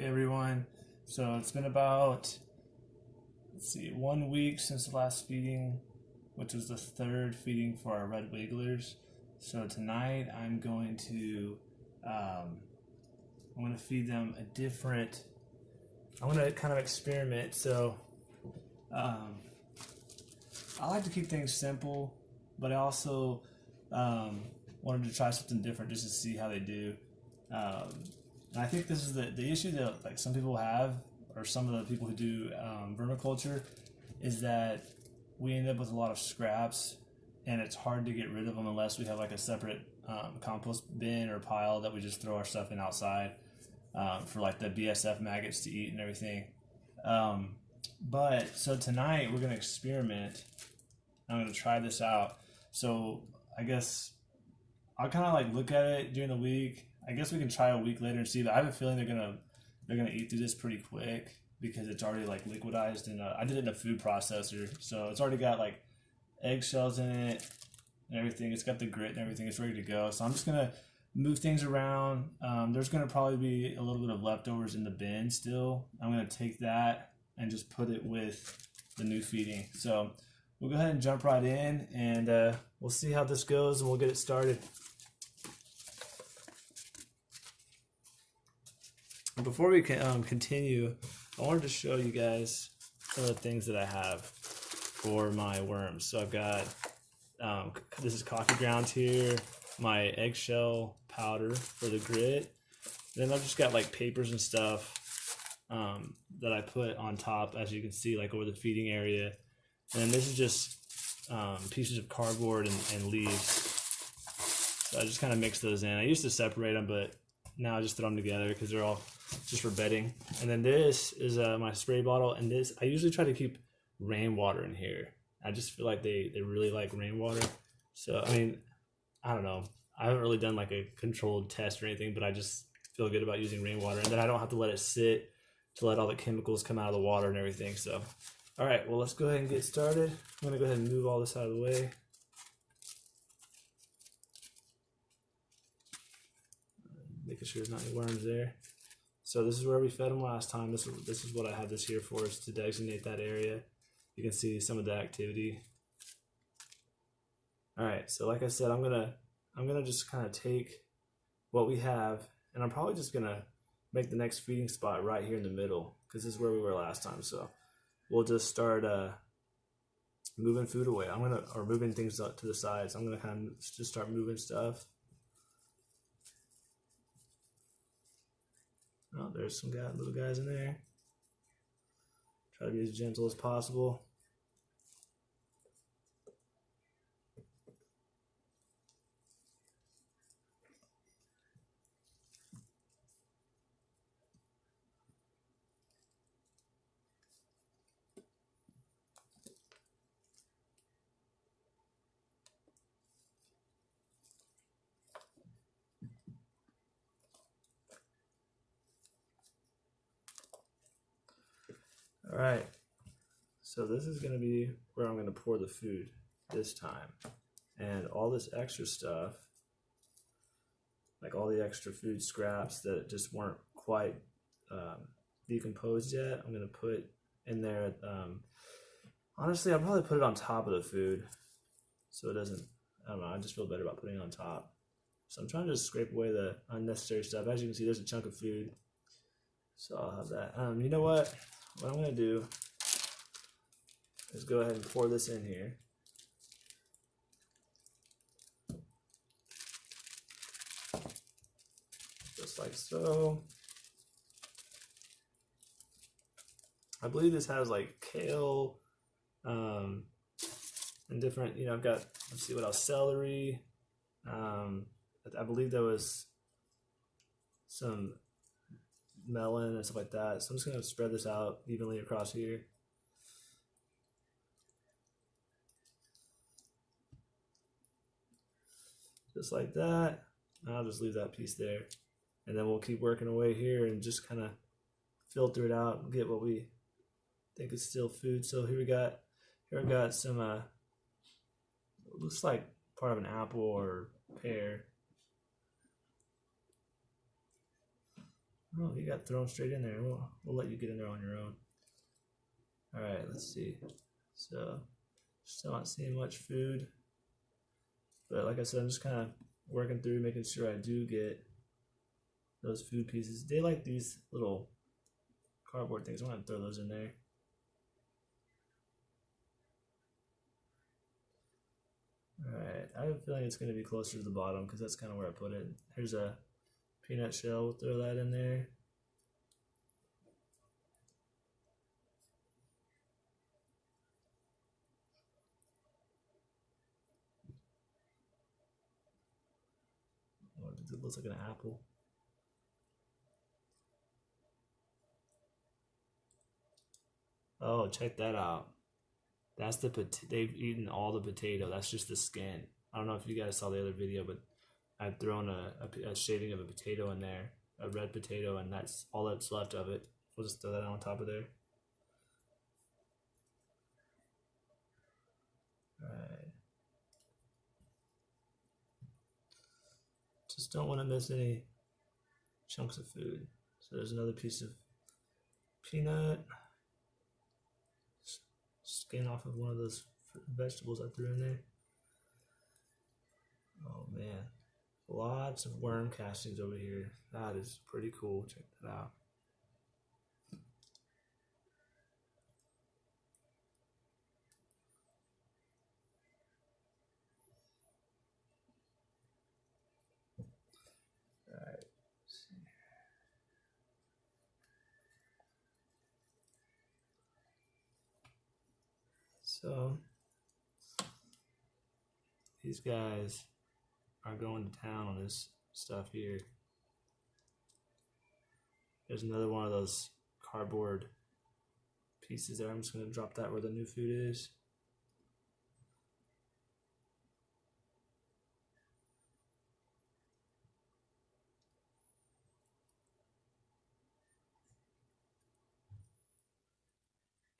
Hey everyone. So it's been about, let's see, 1 week since the last feeding, which was the third feeding for our red wigglers. So tonight I'm going to feed them a different, I'm going to kind of experiment. So um, I like to keep things simple, but I also wanted to try something different just to see how they do. And I think this is the issue that like some people have, or some of the people who do vermiculture, is that we end up with a lot of scraps, and it's hard to get rid of them unless we have like a separate compost bin or pile that we just throw our stuff in outside for like the BSF maggots to eat and everything. But so tonight we're gonna experiment. I'm gonna try this out. So I guess I'll kind of like look at it during the week. I guess we can try a week later and see. But I have a feeling they're gonna eat through this pretty quick because it's already like liquidized. And I did it in a food processor, so it's already got like eggshells in it and everything. It's got the grit and everything. It's ready to go. So I'm just gonna move things around. There's gonna probably be a little bit of leftovers in the bin still. I'm gonna take that and just put it with the new feeding. So we'll go ahead and jump right in, and we'll see how this goes, and we'll get it started. Before we can continue, I wanted to show you guys some of the things that I have for my worms. So I've got, this is coffee ground here, my eggshell powder for the grit. Then I've just got like papers and stuff that I put on top, as you can see, like over the feeding area. And then this is just pieces of cardboard and leaves. So I just kind of mix those in. I used to separate them, but now I just throw them together because they're all just for bedding. And then this is my spray bottle, and this, I usually try to keep rainwater in here. I just feel like they really like rainwater. So, I mean, I don't know. I haven't really done like a controlled test or anything, but I just feel good about using rainwater. And then I don't have to let it sit to let all the chemicals come out of the water and everything. So, all right, well, let's go ahead and get started. I'm going to go ahead and move all this out of the way. Making sure there's not any worms there. So this is where we fed them last time. This is what I have this here for, is to designate that area. You can see some of the activity. All right, so like I said, I'm gonna just kind of take what we have, and I'm probably just gonna make the next feeding spot right here in the middle, because this is where we were last time. So we'll just start moving food away. Or moving things up to the sides. I'm gonna kind of just start moving stuff. Oh, there's some little guys in there. Try to be as gentle as possible. All right, so this is going to be where I'm going to pour the food this time. And all this extra stuff, like all the extra food scraps that just weren't quite decomposed yet, I'm going to put in there. Honestly, I'll probably put it on top of the food so it doesn't, I don't know, I just feel better about putting it on top. So I'm trying to just scrape away the unnecessary stuff. As you can see, there's a chunk of food. So I'll have that. You know what? What I'm going to do is go ahead and pour this in here. Just like so. I believe this has like kale and different, I've got, let's see what else, celery. I believe there was some melon and stuff like that. So I'm just going to spread this out evenly across here. Just like that. And I'll just leave that piece there. And then we'll keep working away here and just kind of filter it out and get what we think is still food. So here I've got some, looks like part of an apple or pear. Oh, you got thrown straight in there. We'll let you get in there on your own. All right, let's see. So, still not seeing much food. But like I said, I'm just kind of working through making sure I do get those food pieces. They like these little cardboard things. I'm going to throw those in there. Alright, I have a feeling it's going to be closer to the bottom because that's kind of where I put it. Here's a peanut shell. We'll throw that in there. Oh, it looks like an apple. Oh, check that out. That's they've eaten all the potato. That's just the skin. I don't know if you guys saw the other video, but I've thrown a shaving of a potato in there, a red potato, and that's all that's left of it. We'll just throw that on top of there. Alright. Just don't want to miss any chunks of food. So there's another piece of peanut. Skin off of one of those vegetables I threw in there. Oh man. Lots of worm castings over here. That is pretty cool. Check that out. Alright. So these guys are going to town on this stuff here. There's another one of those cardboard pieces there. I'm just going to drop that where the new food is.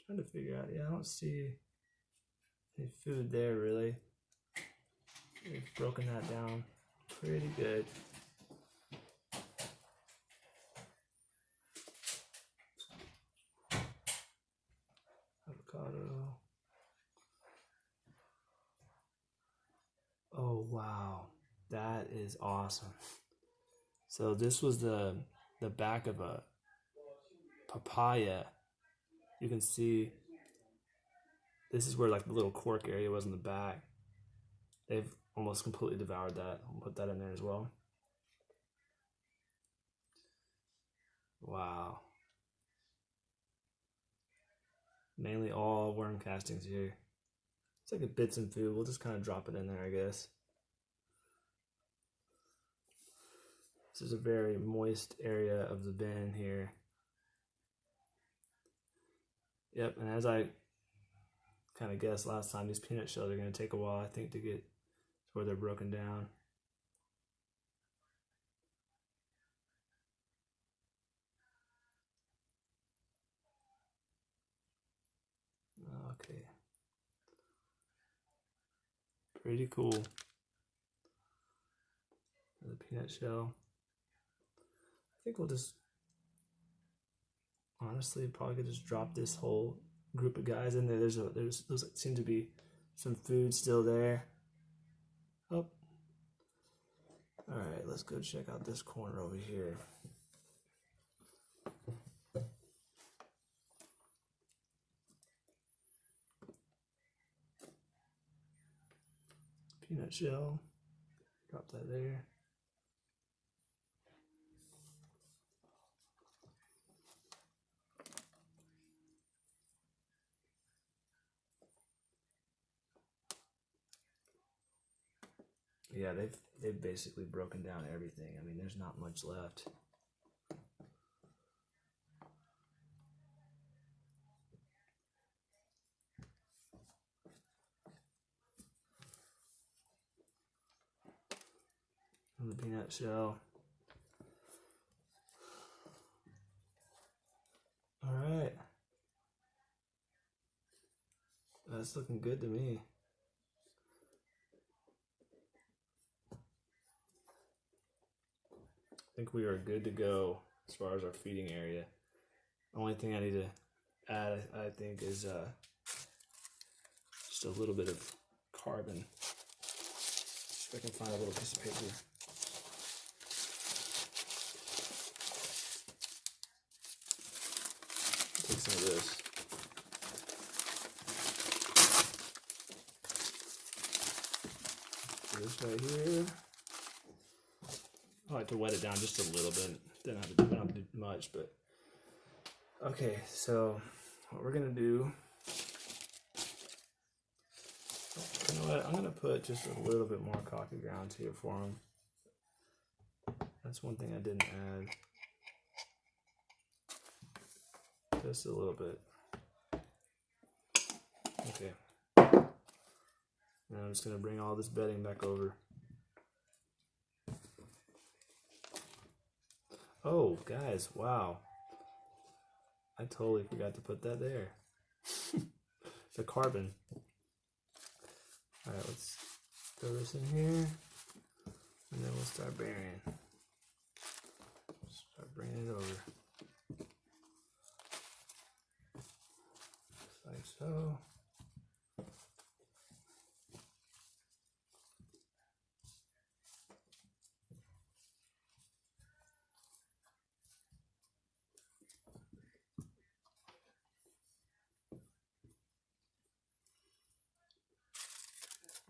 Trying to figure out, yeah, I don't see any food there really. We've broken that down pretty good. Avocado. Oh wow, that is awesome. So this was the back of a papaya. You can see this is where like the little cork area was in the back. They've almost completely devoured that. I'll put that in there as well. Wow. Mainly all worm castings here. It's like a bits and food. We'll just kind of drop it in there, I guess. This is a very moist area of the bin here. Yep, and as I kind of guessed last time, these peanut shells are going to take a while, I think, to get to where they're broken down. Okay. Pretty cool. The peanut shell. I think we'll just, honestly, probably could just drop this whole group of guys in there. Those seem to be some food still there. Oh. All right, let's go check out this corner over here. Peanut shell. Drop that there. Yeah, they've basically broken down everything. I mean, there's not much left. And the peanut shell. All right. That's looking good to me. I think we are good to go. as far as our feeding area. Only thing I need to add, I think, is just a little bit of carbon. See if I can find a little piece of paper. Take some of this. This right here. I like to wet it down just a little bit. Don't have to do much, but okay. So what we're gonna do? You know what? I'm gonna put just a little bit more coffee grounds here for them. That's one thing I didn't add. Just a little bit. Okay. And I'm just gonna bring all this bedding back over. Oh, guys, wow. I totally forgot to put that there. The carbon. All right, let's throw this in here, and then we'll start burying. Start bringing it over. Just like so.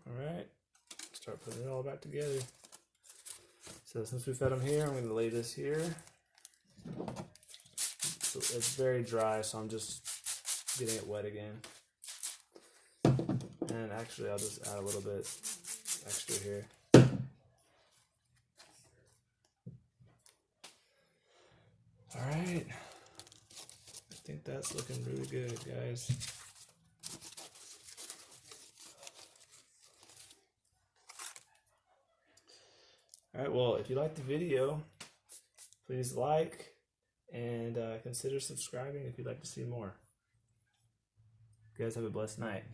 Alright, start putting it all back together. So since we fed them here, I'm going to lay this here. So it's very dry, so I'm just getting it wet again. And actually, I'll just add a little bit extra here. Alright, I think that's looking really good, guys. Alright, well, if you liked the video, please like and consider subscribing if you'd like to see more. You guys have a blessed night.